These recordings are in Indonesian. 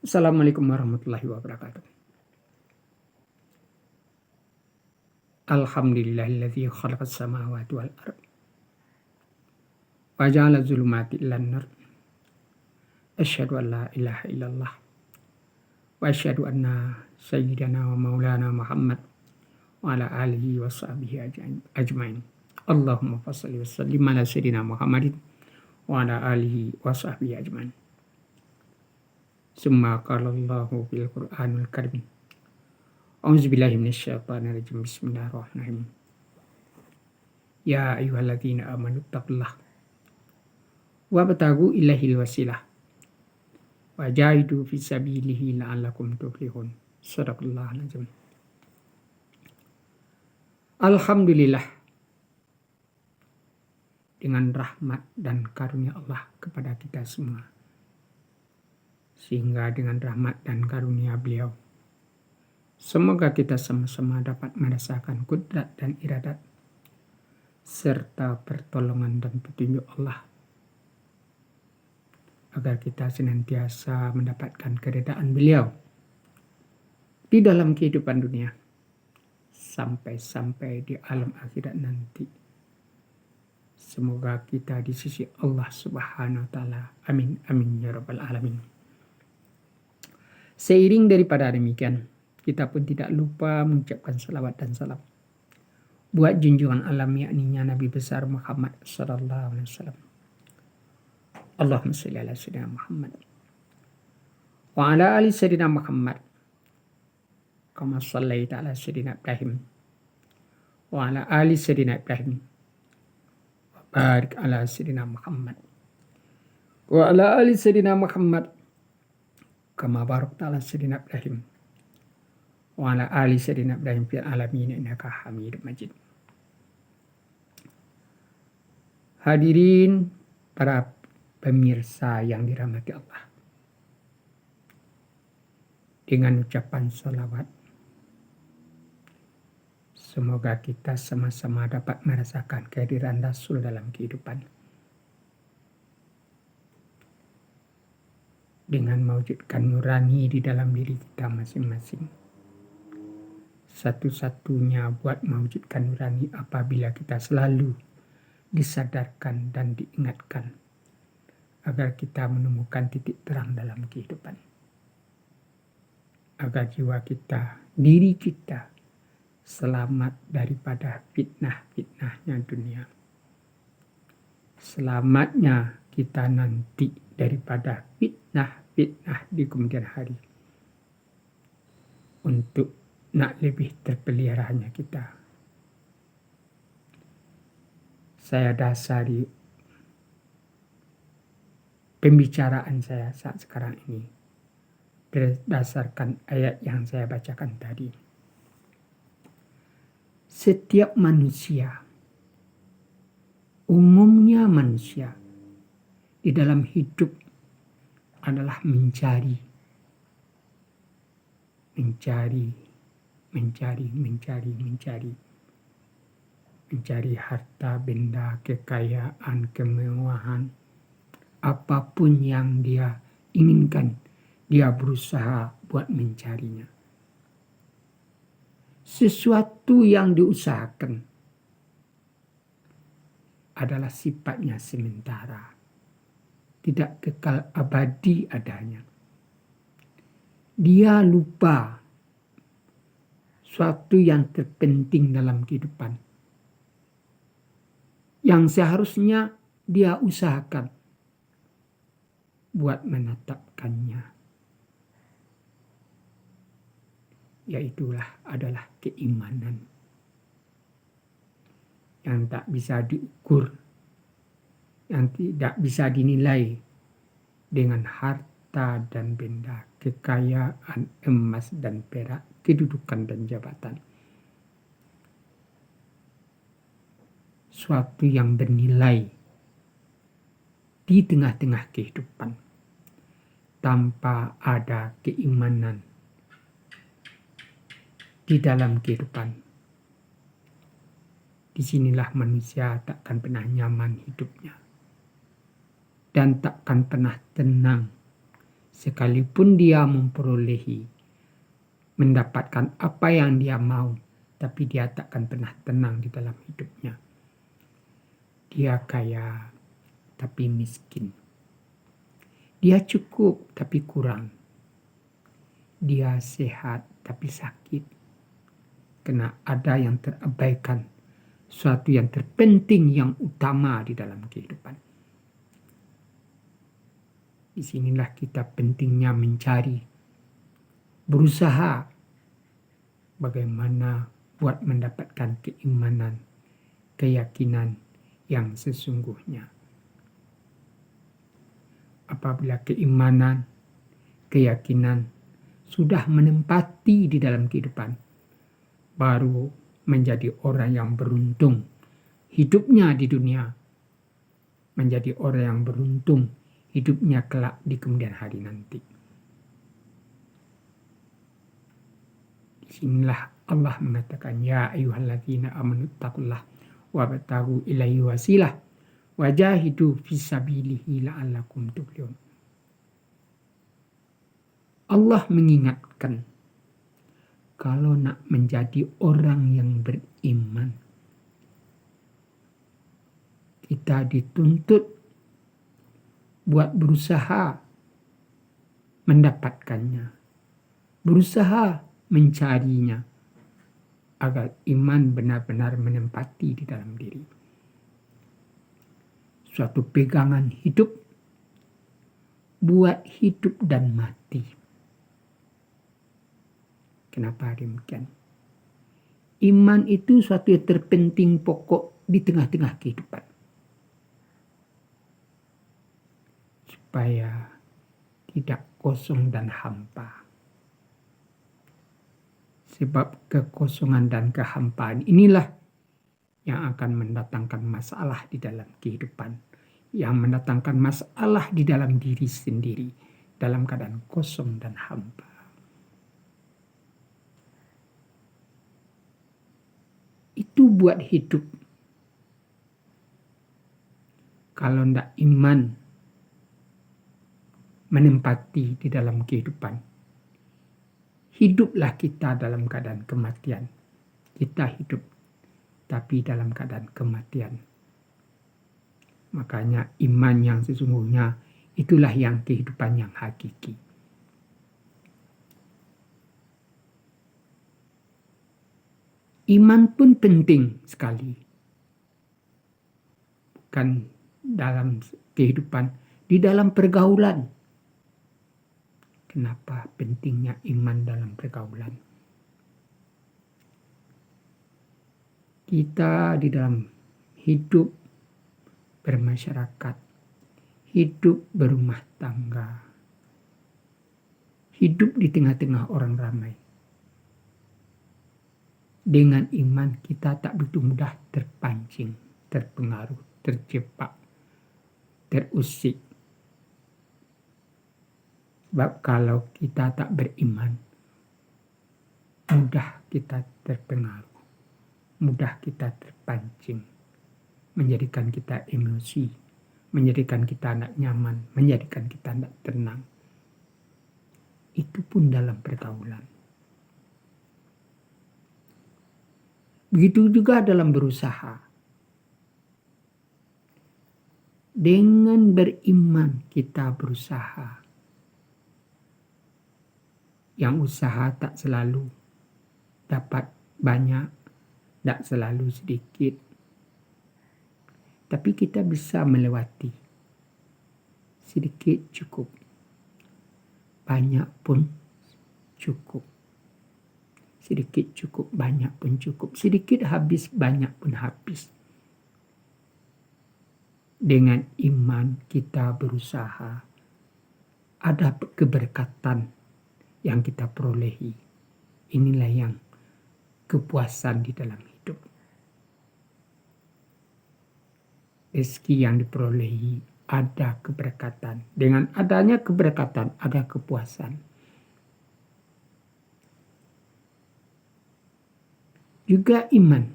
Assalamualaikum warahmatullahi wabarakatuh. Alhamdulillahilladzi khalaqas samawati wal ard wa ja'ala dzulumati ilan nur. Asyhadu an la ilaha illallah wa asyhadu anna sayyidana wa maulana Muhammad wa ala alihi wa sahbihi ajmain. Allahumma fassalli wa sallim ala sayyidina Muhammadin wa ala alihi wa sahbihi ajmain. Summa qala Allahu fil Qur'anil Karim. A'udzubillahi minasyaitonir rajim. Bismillahirrahmanirrahim. Ya ayyuhalladzina amanu taqullaha wabtagu ilaihil wasilah wajahidu fisabilihi la'allakum tuflihun. Shadaqallahul azim. Alhamdulillah, dengan rahmat dan karunia Allah kepada kita semua, sehingga dengan rahmat dan karunia beliau, semoga kita sama-sama dapat merasakan kudrat dan iradat serta pertolongan dan petunjuk Allah, agar kita senantiasa mendapatkan keridaan beliau di dalam kehidupan dunia sampai di alam akhirat nanti. Semoga kita di sisi Allah Subhanahu wa taala. Amin amin ya rabbal alamin. Seiring daripada demikian, kita pun tidak lupa mengucapkan salawat dan salam buat junjungan alam, yakninya Nabi besar Muhammad sallallahu alaihi wasallam. Allahumma shalli ala sayyidina Muhammad wa ala ali sayyidina Muhammad kama shallaita ala sayyidina Ibrahim wa ala ali sayyidina Ibrahim wa barik ala sayyidina Muhammad wa ala ali sayyidina Muhammad kama barakta ala sayyidina Ibrahim wa ala ali sayyidina Ibrahim fil alamin innaka Hamidum Majid. Hadirin para pemirsa yang dirahmati Allah, dengan ucapan salawat, semoga kita sama-sama dapat merasakan kehadiran Rasul dalam kehidupan, dengan mewujudkan nurani di dalam diri kita masing-masing. Satu-satunya buat mewujudkan nurani apabila kita selalu disadarkan dan diingatkan agar kita menemukan titik terang dalam kehidupan, agar jiwa kita, diri kita selamat daripada fitnah-fitnahnya dunia, selamatnya kita nanti daripada fitnah-fitnah di kemudian hari, untuk nak lebih terpeliharanya kita. Saya dasari pembicaraan saya saat sekarang ini berdasarkan ayat yang saya bacakan tadi. Setiap manusia, umumnya manusia di dalam hidup adalah mencari harta benda, kekayaan, kemewahan, apapun yang dia inginkan, dia berusaha buat mencarinya. Sesuatu yang diusahakan adalah sifatnya sementara, tidak kekal abadi adanya. Dia lupa suatu yang terpenting dalam kehidupan, yang seharusnya dia usahakan buat menetapkannya, yaitulah adalah keimanan yang tak bisa diukur, yang tidak bisa dinilai dengan harta dan benda, kekayaan, emas dan perak, kedudukan dan jabatan. Suatu yang bernilai di tengah-tengah kehidupan tanpa ada keimanan di dalam kehidupan. Disinilah manusia takkan pernah nyaman hidupnya dan takkan pernah tenang Sekalipun dia mendapatkan apa yang dia mau, tapi dia takkan pernah tenang di dalam hidupnya. Dia kaya tapi miskin. Dia cukup tapi kurang. Dia sehat tapi sakit. Karena ada yang terabaikan, suatu yang terpenting, yang utama di dalam kehidupan. Disinilah kita pentingnya mencari, berusaha bagaimana buat mendapatkan keimanan, keyakinan yang sesungguhnya. Apabila keimanan, keyakinan sudah menempati di dalam kehidupan, baru menjadi orang yang beruntung hidupnya di dunia, menjadi orang yang beruntung hidupnya kelak di kemudian hari nanti. Disinilah Allah mengatakan, ya ayyuhalladzina amanu taqullah wabtaghu ilaihi wasilah wajahidu fisabilihi la'allakum tuflihun. Allah mengingatkan, kalau nak menjadi orang yang beriman, kita dituntut buat berusaha mendapatkannya, berusaha mencarinya, agar iman benar-benar menempati di dalam diri. Suatu pegangan hidup buat hidup dan mati. Kenapa demikian? Iman itu suatu yang terpenting, pokok di tengah-tengah kehidupan. Supaya tidak kosong dan hampa. Sebab kekosongan dan kehampaan inilah yang akan mendatangkan masalah di dalam kehidupan, yang mendatangkan masalah di dalam diri sendiri, dalam keadaan kosong dan hampa. Itu buat hidup. Kalau tidak iman menempati di dalam kehidupan, hiduplah kita dalam keadaan kematian. Kita hidup tapi dalam keadaan kematian. Makanya iman yang sesungguhnya itulah yang kehidupan yang hakiki. Iman pun penting sekali. Bukan dalam kehidupan, di dalam pergaulan. Kenapa pentingnya iman dalam pergaulan? Kita di dalam hidup bermasyarakat, hidup berumah tangga, hidup di tengah-tengah orang ramai. Dengan iman kita tak begitu mudah terpancing, terpengaruh, terjebak, terusik. Sebab kalau kita tak beriman, mudah kita terpengaruh, mudah kita terpancing, menjadikan kita emosi, menjadikan kita tidak nyaman, menjadikan kita tidak tenang. Itu pun dalam pergaulan. Begitu juga dalam berusaha. Dengan beriman kita berusaha. Yang usaha tak selalu dapat banyak, tak selalu sedikit. Tapi kita bisa melewati. Sedikit cukup. Banyak pun cukup. Sedikit cukup, banyak pun cukup. Sedikit habis, banyak pun habis. Dengan iman kita berusaha. Ada keberkatan yang kita perolehi. Inilah yang kepuasan di dalam hidup. Rezeki yang diperolehi, ada keberkatan. Dengan adanya keberkatan, ada kepuasan. Juga iman,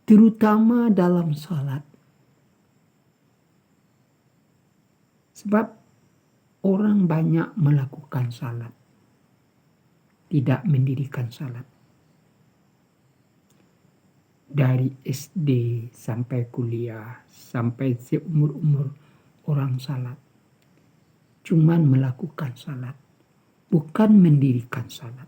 terutama dalam salat. Sebab Orang banyak melakukan salat, tidak mendirikan salat. Dari SD sampai kuliah, sampai seumur-umur orang salat. Cuman melakukan salat, bukan mendirikan salat.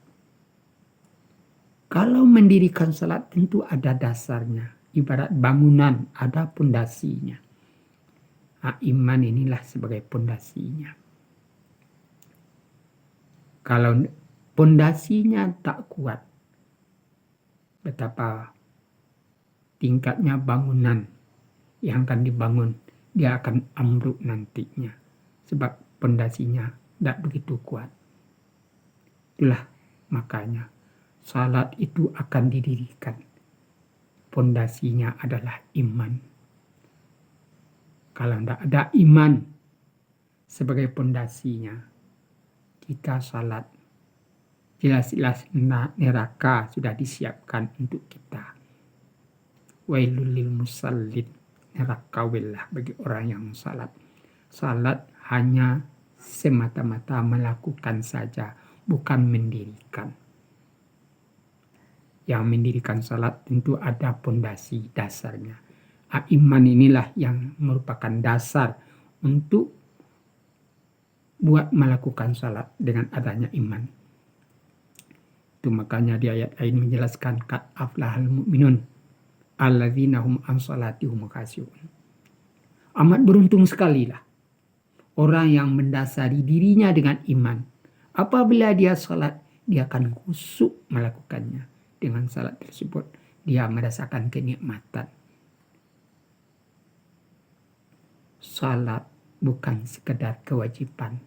Kalau mendirikan salat tentu ada dasarnya. Ibarat bangunan, ada pondasinya. Iman inilah sebagai pondasinya. Kalau pondasinya tak kuat, betapa tingkatnya bangunan yang akan dibangun, dia akan ambruk nantinya. Sebab pondasinya tidak begitu kuat. Itulah makanya salat itu akan didirikan. Pondasinya adalah iman. Kalau tidak ada iman sebagai pondasinya, kita salat, jelas-jelas neraka sudah disiapkan untuk kita. Wailul lil musallin, neraka wilah bagi orang yang salat. Salat hanya semata-mata melakukan saja, bukan mendirikan. Yang mendirikan salat tentu ada pondasi dasarnya. Iman inilah yang merupakan dasar untuk buat melakukan salat dengan adanya iman. Itu makanya di ayat lain menjelaskan qad aflahal mu'minun alladzina hum an salatihum khashi'un. Amat beruntung sekali lah orang yang mendasari dirinya dengan iman. Apabila dia salat, dia akan khusyuk melakukannya. Dengan salat tersebut, dia merasakan kenikmatan. Salat bukan sekedar kewajiban.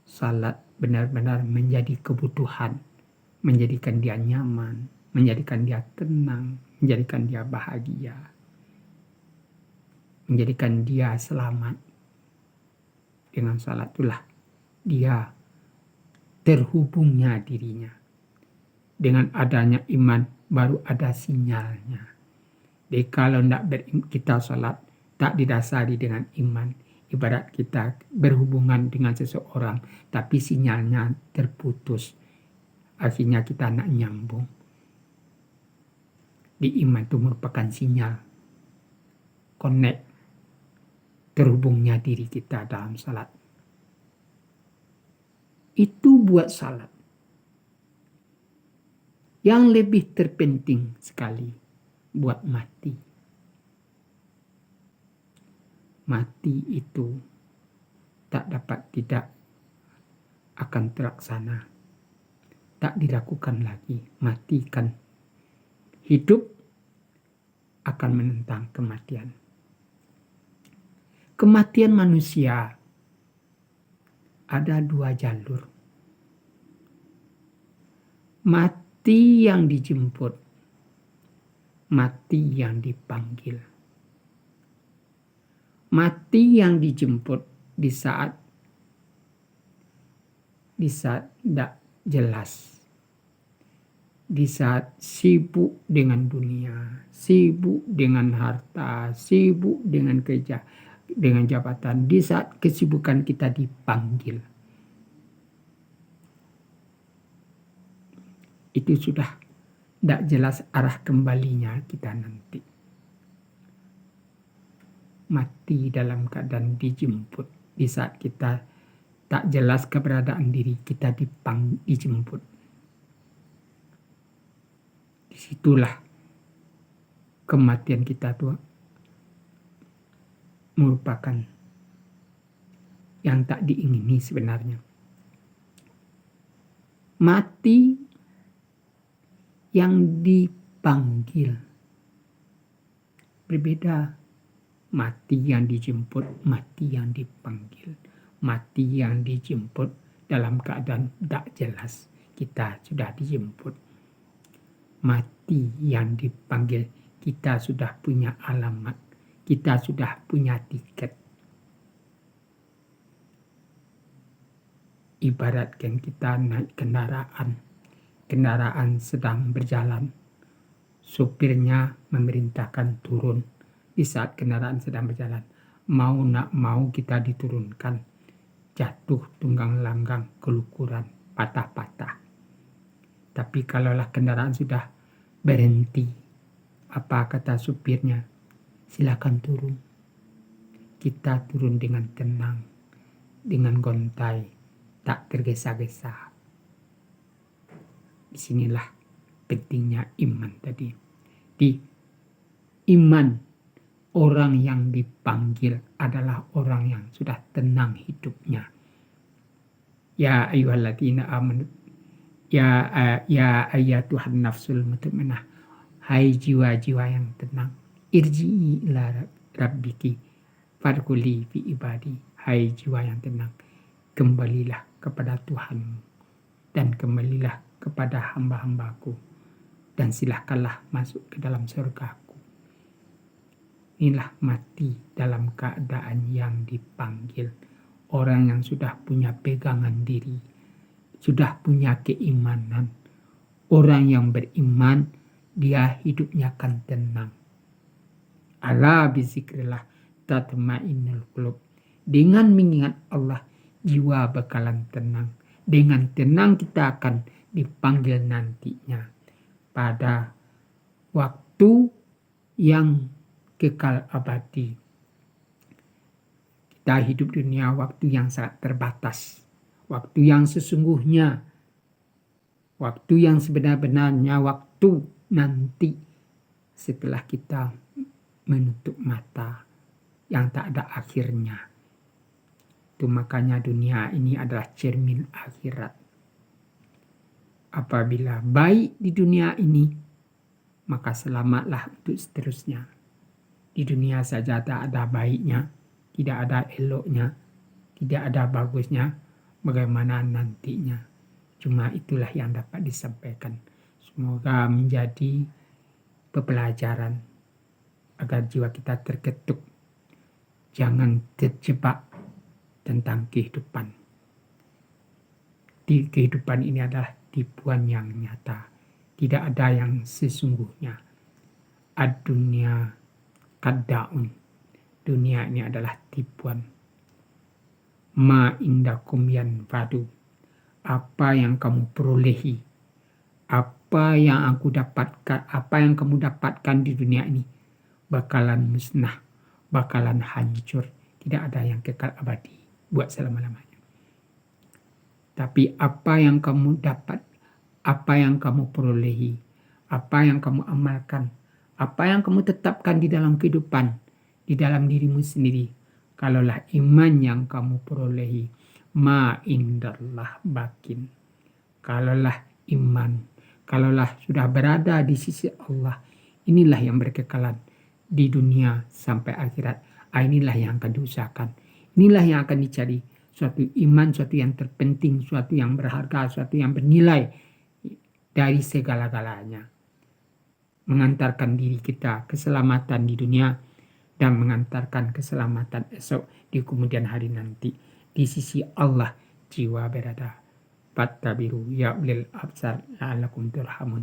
Salat benar-benar menjadi kebutuhan, menjadikan dia nyaman, menjadikan dia tenang, menjadikan dia bahagia, menjadikan dia selamat. Dengan salat itulah dia terhubungnya dirinya. Dengan adanya iman baru ada sinyalnya. Jadi kalau kita salat tak didasari dengan iman, ibarat kita berhubungan dengan seseorang, tapi sinyalnya terputus. Akhirnya kita nak nyambung. Di iman itu merupakan sinyal connect, terhubungnya diri kita dalam salat. Itu buat salat. Yang lebih terpenting sekali buat mati. Mati itu tak dapat tidak akan terlaksana. Tak dilakukan lagi. Mati kan hidup akan menentang kematian. Kematian manusia ada dua jalur. Mati yang dijemput, mati yang dipanggil. Mati yang dijemput di saat tidak jelas. Di saat sibuk dengan dunia, sibuk dengan harta, sibuk dengan dengan jabatan. Di saat kesibukan kita dipanggil. Itu sudah tidak jelas arah kembalinya kita nanti. Mati dalam keadaan dijemput. Di saat kita tak jelas keberadaan diri, kita dijemput. Disitulah kematian kita tuh merupakan yang tak diingini sebenarnya. Mati yang dipanggil berbeda. Mati yang dijemput, mati yang dipanggil. Mati yang dijemput dalam keadaan tidak jelas. Kita sudah dijemput. Mati yang dipanggil, kita sudah punya alamat. Kita sudah punya tiket. Ibaratkan kita naik kendaraan. Kendaraan sedang berjalan. Supirnya memerintahkan turun. Di saat kendaraan sedang berjalan, mau nak mau kita diturunkan, jatuh tunggang langgang, kelukuran, patah-patah. Tapi kalaulah kendaraan sudah berhenti, apa kata supirnya? Silakan turun. Kita turun dengan tenang, dengan gontai, tak tergesa-gesa. Disinilah pentingnya iman tadi. Di iman, orang yang dipanggil adalah orang yang sudah tenang hidupnya. Ya ayyuhalladzina amanu, ya ayyatuhan nafsul mutmainnah, hai jiwa-jiwa yang tenang, irji'i ila rabbiki fadkhuli fi ibadi, hai jiwa yang tenang, kembalilah kepada Tuhanmu dan kembalilah kepada hamba-hambaku dan silahkanlah masuk ke dalam surgaku. Inilah mati dalam keadaan yang dipanggil. Orang yang sudah punya pegangan diri, sudah punya keimanan. Orang yang beriman, dia hidupnya akan tenang. Ala bizikrillah tatma'innul qulub. Dengan mengingat Allah, jiwa bakalan tenang. Dengan tenang kita akan dipanggil nantinya pada waktu yang kekal abadi. Kita hidup dunia waktu yang sangat terbatas. Waktu yang sesungguhnya, waktu yang sebenar-benarnya, waktu nanti setelah kita menutup mata yang tak ada akhirnya. Itu makanya dunia ini adalah cermin akhirat. Apabila baik di dunia ini, maka selamatlah untuk seterusnya. Di dunia saja tak ada baiknya, tidak ada eloknya, tidak ada bagusnya, bagaimana nantinya. Cuma itulah yang dapat disampaikan. Semoga menjadi pembelajaran agar jiwa kita terketuk. Jangan terjebak tentang kehidupan. Di kehidupan ini adalah tipuan yang nyata. Tidak ada yang sesungguhnya. Ad-dunya kaddaun. Dunia ini adalah tipuan. Ma indakum yanfadu. Apa yang kamu perolehi, apa yang aku dapatkan, apa yang kamu dapatkan di dunia ini bakalan musnah, bakalan hancur. Tidak ada yang kekal abadi buat selama-lamanya. Tapi apa yang kamu dapat, apa yang kamu perolehi, apa yang kamu amalkan, apa yang kamu tetapkan di dalam kehidupan, di dalam dirimu sendiri, kalaulah iman yang kamu perolehi, ma indallah bakin. Kalaulah iman, kalaulah sudah berada di sisi Allah, inilah yang berkekalan di dunia sampai akhirat. Inilah yang akan diusahakan. Inilah yang akan dicari. Suatu iman, suatu yang terpenting, suatu yang berharga, suatu yang bernilai dari segala-galanya. Mengantarkan diri kita keselamatan di dunia dan mengantarkan keselamatan esok di kemudian hari nanti. Di sisi Allah jiwa berada. Fattabiru ya ulil absar la'allakum turhamun.